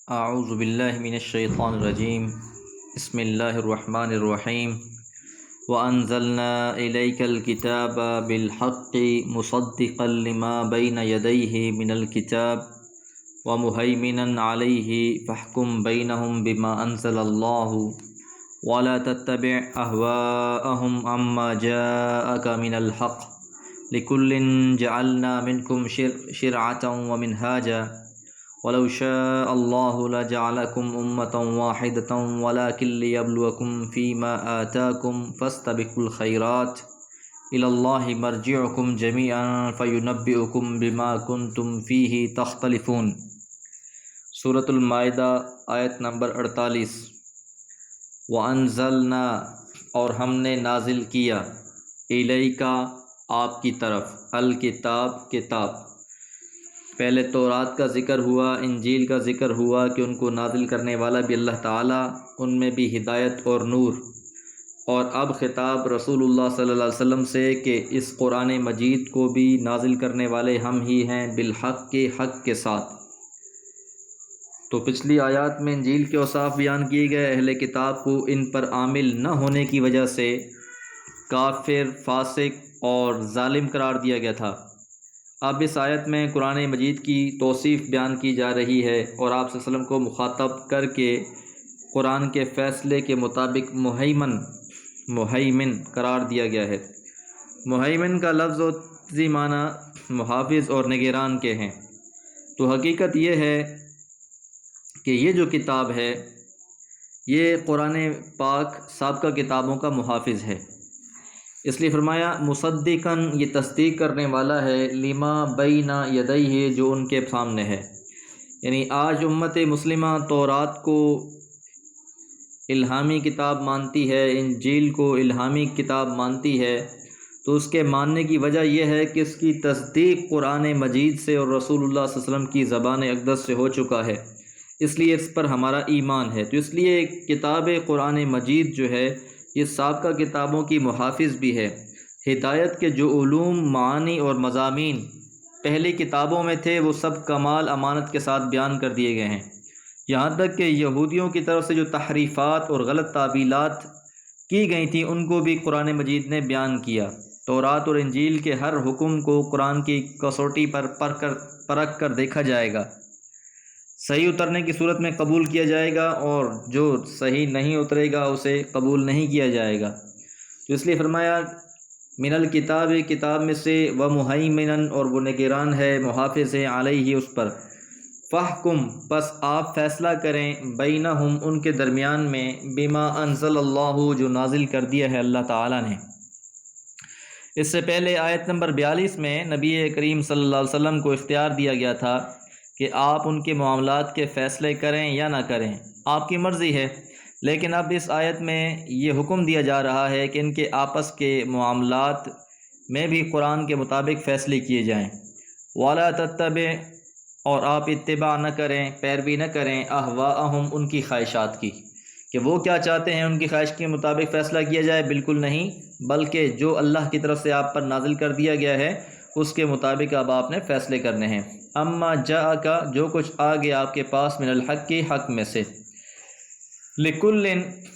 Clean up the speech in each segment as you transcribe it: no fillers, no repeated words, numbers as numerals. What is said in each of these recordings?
اعوذ باللہ من الشیطان الرجیم بسم اللہ الرحمن الرحیم وانزلنا الیک الکتاب بالحق مصدقا لما بین یدیہ من الکتاب ومہیمنا علیہ فاحکم بینہم بما انزل اللہ ولا تتبع اہواءہم عما جاءک من الحق لکل جعلنا منکم شرعۃ ومنہاجا وَلَوْ شَاءَ اللَّهُ لَجَعَلَكُمْ أُمَّةً وَاحِدَةً وَلَكِنْ لِيَبْلُوَكُمْ فِي مَا آتَاكُمْ فَاسْتَبِقُوا الْخَيْرَاتِ إِلَى اللَّهِ مَرْجِعُكُمْ جَمِيعًا فَيُنَبِّئُكُمْ بِمَا كُنْتُمْ فِيهِ تَخْتَلِفُونَ۔ سورۃ المائدہ آیت نمبر 48۔ وَأَنزَلْنَا اور ہم نے نازل کیا، الیکا آپ کی طرف، الکتاب کتاب۔ پہلے تورات کا ذکر ہوا، انجیل کا ذکر ہوا کہ ان کو نازل کرنے والا بھی اللہ تعالیٰ، ان میں بھی ہدایت اور نور، اور اب خطاب رسول اللہ صلی اللہ علیہ وسلم سے کہ اس قرآن مجید کو بھی نازل کرنے والے ہم ہی ہیں بالحق کے حق کے ساتھ۔ تو پچھلی آیات میں انجیل کے اوصاف بیان کیے گئے، اہل کتاب کو ان پر عامل نہ ہونے کی وجہ سے کافر، فاسق اور ظالم قرار دیا گیا تھا۔ اب اس آیت میں قرآن مجید کی توصیف بیان کی جا رہی ہے اور آپ صلی اللہ علیہ وسلم کو مخاطب کر کے قرآن کے فیصلے کے مطابق مہیمن قرار دیا گیا ہے۔ مہیمن کا لفظ و تزی معنی محافظ اور نگران کے ہیں۔ تو حقیقت یہ ہے کہ یہ جو کتاب ہے یہ قرآن پاک سابقہ کتابوں کا محافظ ہے، اس لیے فرمایا مصدقاً، یہ تصدیق کرنے والا ہے، لما بین یدیہ، جو ان کے سامنے ہے۔ یعنی آج امت مسلمہ تورات کو الہامی کتاب مانتی ہے، انجیل کو الہامی کتاب مانتی ہے، تو اس کے ماننے کی وجہ یہ ہے کہ اس کی تصدیق قرآن مجید سے اور رسول اللہ صلی اللہ علیہ وسلم کی زبان اقدس سے ہو چکا ہے، اس لیے اس پر ہمارا ایمان ہے۔ تو اس لیے کتاب قرآن مجید جو ہے یہ سابقہ کتابوں کی محافظ بھی ہے۔ ہدایت کے جو علوم، معانی اور مضامین پہلی کتابوں میں تھے وہ سب کمال امانت کے ساتھ بیان کر دیے گئے ہیں، یہاں تک کہ یہودیوں کی طرف سے جو تحریفات اور غلط تعبیلات کی گئی تھیں ان کو بھی قرآن مجید نے بیان کیا۔ تورات اور انجیل کے ہر حکم کو قرآن کی کسوٹی پر پرکھ کر دیکھا جائے گا، صحیح اترنے کی صورت میں قبول کیا جائے گا اور جو صحیح نہیں اترے گا اسے قبول نہیں کیا جائے گا۔ تو اس لیے فرمایا من الکتاب، کتاب میں سے، ومہیمنا، اور وہ نگران ہے، محافظ ہے، علیہ، اس پر، فاحکم، پس آپ فیصلہ کریں، بینہم، ان کے درمیان میں، بما انزل اللہ، جو نازل کر دیا ہے اللہ تعالیٰ نے۔ اس سے پہلے آیت نمبر 42 میں نبی کریم صلی اللہ علیہ وسلم کو اختیار دیا گیا تھا کہ آپ ان کے معاملات کے فیصلے کریں یا نہ کریں، آپ کی مرضی ہے، لیکن اب اس آیت میں یہ حکم دیا جا رہا ہے کہ ان کے آپس کے معاملات میں بھی قرآن کے مطابق فیصلے کیے جائیں۔ وَلَا تَتَّبِعْ، اور آپ اتباع نہ کریں، پیروی نہ کریں، اہواءہم، ان کی خواہشات کی، کہ وہ کیا چاہتے ہیں ان کی خواہش کے مطابق فیصلہ کیا جائے، بالکل نہیں، بلکہ جو اللہ کی طرف سے آپ پر نازل کر دیا گیا ہے اس کے مطابق اب آپ نے فیصلے کرنے ہیں۔ اما جاءک، جو کچھ آ گیا آپ کے پاس، من الحق کی، حق میں سے، لکل،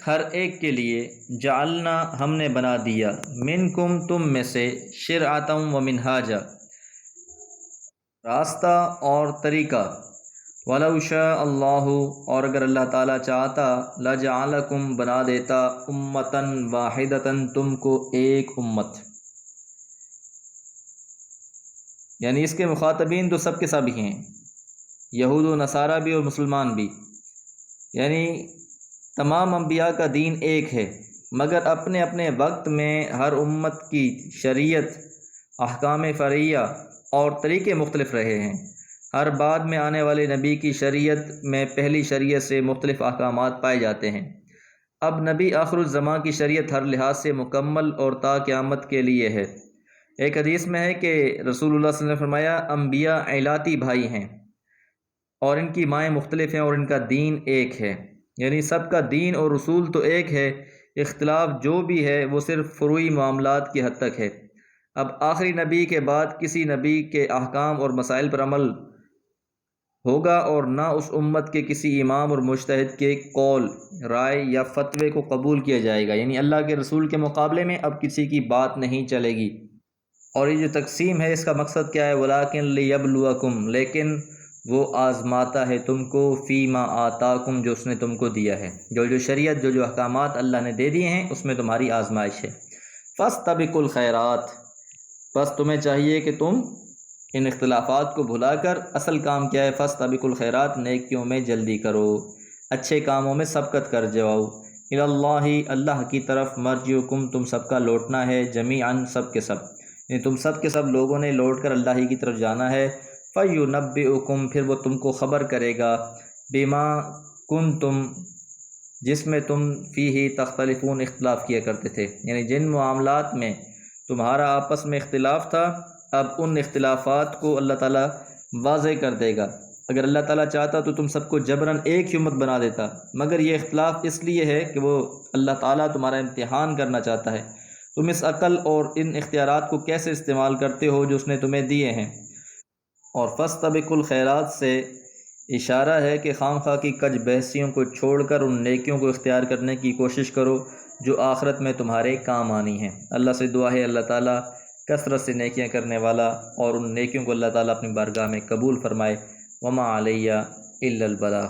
ہر ایک کے لیے، جعلنا، ہم نے بنا دیا، منکم، تم میں سے، شرعۃ و منہاجا، راستہ اور طریقہ، وَلَوْ شَاءَ اللَّهُ، اور اگر اللہ تعالیٰ چاہتا، لَجَعَلَكُمْ، بنا دیتا، أُمَّةً وَاحِدَةً، تم کو ایک امت۔ یعنی اس کے مخاطبین تو سب کے سب ہی ہیں، یہود و نصارہ بھی اور مسلمان بھی، یعنی تمام انبیاء کا دین ایک ہے، مگر اپنے اپنے وقت میں ہر امت کی شریعت، احکام فرعیہ اور طریقے مختلف رہے ہیں۔ ہر بعد میں آنے والے نبی کی شریعت میں پہلی شریعت سے مختلف احکامات پائے جاتے ہیں۔ اب نبی آخر الزماں کی شریعت ہر لحاظ سے مکمل اور تا قیامت کے لیے ہے۔ ایک حدیث میں ہے کہ رسول اللہ صلی اللہ علیہ وسلم نے فرمایا، انبیاء عیلاتی بھائی ہیں اور ان کی مائیں مختلف ہیں اور ان کا دین ایک ہے، یعنی سب کا دین اور رسول تو ایک ہے، اختلاف جو بھی ہے وہ صرف فروعی معاملات کی حد تک ہے۔ اب آخری نبی کے بعد کسی نبی کے احکام اور مسائل پر عمل ہوگا، اور نہ اس امت کے کسی امام اور مجتہد کے قول، رائے یا فتوے کو قبول کیا جائے گا، یعنی اللہ کے رسول کے مقابلے میں اب کسی کی بات نہیں چلے گی۔ اور یہ جو تقسیم ہے اس کا مقصد کیا ہے؟ وَلَٰكِن لِيَبْلُوَكُمْ، لیکن وہ آزماتا ہے تم کو، فیما آتاکم، جو اس نے تم کو دیا ہے، جو شریعت، جو احکامات اللہ نے دے دیے ہیں اس میں تمہاری آزمائش ہے۔ فَاسْتَبِقُوا الْخَيْرَاتِ، بس تمہیں چاہیے کہ تم ان اختلافات کو بھلا کر اصل کام کیا ہے؟ فَاسْتَبِقُوا الْخَيْرَاتِ، نیکیوں میں جلدی کرو، اچھے کاموں میں سبقت کر جاؤ۔ اِلَى اللّٰہِ، اللہ کی طرف، مرجعکم، تم سب کا لوٹنا ہے، جمیعاً، سب کے سب، یعنی تم سب کے سب لوگوں نے لوٹ کر اللہ ہی کی طرف جانا ہے۔ فَيُنَبِّئُکم، پھر وہ تم کو خبر کرے گا، بِمَا کُنتُم، جس میں تم فیہ تختلفون، اختلاف کیا کرتے تھے، یعنی جن معاملات میں تمہارا آپس میں اختلاف تھا، اب ان اختلافات کو اللہ تعالیٰ واضح کر دے گا۔ اگر اللہ تعالیٰ چاہتا تو تم سب کو جبراً ایک ہی امت بنا دیتا، مگر یہ اختلاف اس لیے ہے کہ وہ اللہ تعالیٰ تمہارا امتحان کرنا چاہتا ہے، تم اس عقل اور ان اختیارات کو کیسے استعمال کرتے ہو جو اس نے تمہیں دیے ہیں۔ اور فَاسْتَبِقُوا الْخَيْرَاتِ سے اشارہ ہے کہ خام خواہ کی کج بحثیوں کو چھوڑ کر ان نیکیوں کو اختیار کرنے کی کوشش کرو جو آخرت میں تمہارے کام آنی ہیں۔ اللہ سے دعا ہے اللہ تعالیٰ کثرت سے نیکیاں کرنے والا، اور ان نیکیوں کو اللہ تعالیٰ اپنی بارگاہ میں قبول فرمائے۔ وما علیہ الا البلاغ۔